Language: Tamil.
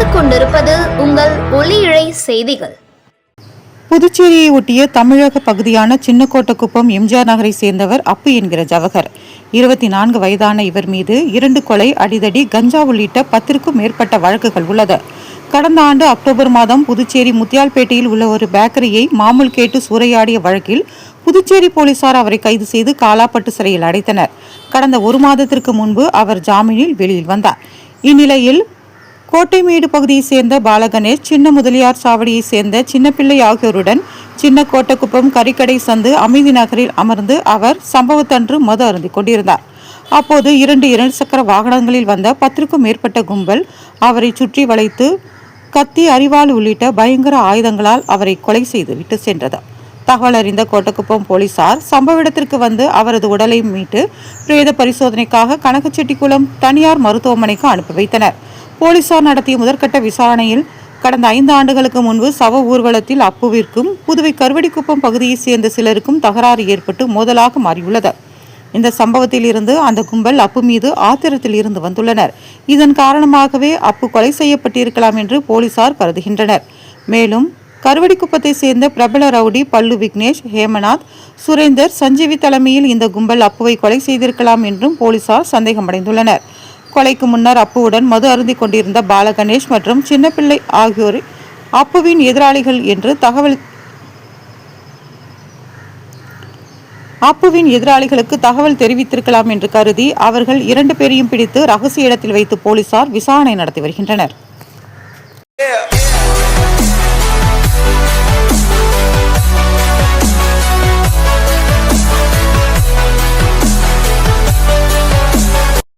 பார்த்துக் கொண்டிருப்பது உங்கள் ஒளி இழை செய்திகள். புதுச்சேரியை ஒட்டிய தமிழக பகுதியான சின்னக்கோட்டக்குப்பம் எம்ஜிஆர் நகரை சேர்ந்தவர் அப்பு என்கிற ஜவஹர். 24 வயதான இவர் மீது 2 கொலை, அடிதடி, கஞ்சா உள்ளிட்ட 10க்கும் மேற்பட்ட வழக்குகள் உள்ளது. கடந்த ஆண்டு அக்டோபர் மாதம் புதுச்சேரி முத்தியால்பேட்டையில் உள்ள ஒரு பேக்கரியை மாமூல் கேட்டு சூறையாடிய வழக்கில் புதுச்சேரி போலீசார் அவரை கைது செய்து காலாப்பட்டு சிறையில் அடைத்தனர். கடந்த 1 மாதத்திற்கு முன்பு அவர் ஜாமீனில் வெளியில் வந்தார். இந்நிலையில் கோட்டைமேடு பகுதியைச் சேர்ந்த பாலகணேஷ், சின்ன முதலியார் சாவடியைச் சேர்ந்த சின்னப்பிள்ளை ஆகியோருடன் சின்னக்கோட்டக்குப்பம் கறிக்கடை சந்து அமைதி நகரில் அமர்ந்து அவர் சம்பவத்தன்று மது அருந்திக் கொண்டிருந்தார். அப்போது 2 சக்கர வாகனங்களில் வந்த 10க்கும் மேற்பட்ட கும்பல் அவரை சுற்றி வளைத்து கத்தி, அரிவாள் உள்ளிட்ட பயங்கர ஆயுதங்களால் அவரை கொலை செய்து விட்டு சென்றது. தகவல் அறிந்த கோட்டக்குப்பம் போலீசார் சம்பவ இடத்திற்கு வந்து அவரது உடலை மீட்டு பிரேத பரிசோதனைக்காக கனகச்செட்டிக்குளம் தனியார் மருத்துவமனைக்கு அனுப்பி வைத்தனர். போலீசார் நடத்திய முதற்கட்ட விசாரணையில் கடந்த 5 ஆண்டுகளுக்கு முன்பு சவ ஊர்வலத்தில் அப்புவிற்கும் புதுவை கருவடிக்குப்பம் பகுதியைச் சேர்ந்த சிலருக்கும் தகராறு ஏற்பட்டு மோதலாக மாறியுள்ளது. இந்த சம்பவத்தில் இருந்து அந்த கும்பல் அப்பு மீது ஆத்திரத்தில் இருந்து வந்துள்ளனர். இதன் காரணமாகவே அப்பு கொலை செய்யப்பட்டிருக்கலாம் என்று போலீசார் கருதுகின்றனர். மேலும் கருவடிக்குப்பத்தை சேர்ந்த பிரபல ரவுடி பல்லு விக்னேஷ், ஹேமநாத், சுரேந்தர், சஞ்சீவி தலைமையில் இந்த கும்பல் அப்புவை கொலை செய்திருக்கலாம் என்றும் போலீசார் சந்தேகமடைந்துள்ளனர். கொலைக்கு முன்னர் அப்புவுடன் மது அருந்திக் கொண்டிருந்த பாலகணேஷ் மற்றும் சின்னப்பிள்ளை ஆகியோர் அப்புவின் எதிராளிகள் என்று அப்புவின் எதிராளிகளுக்கு தகவல் தெரிவித்திருக்கலாம் என்று கருதி அவர்கள் 2 பேரையும் பிடித்து ரகசிய இடத்தில் வைத்து போலீசார் விசாரணை நடத்தி வருகின்றனர்.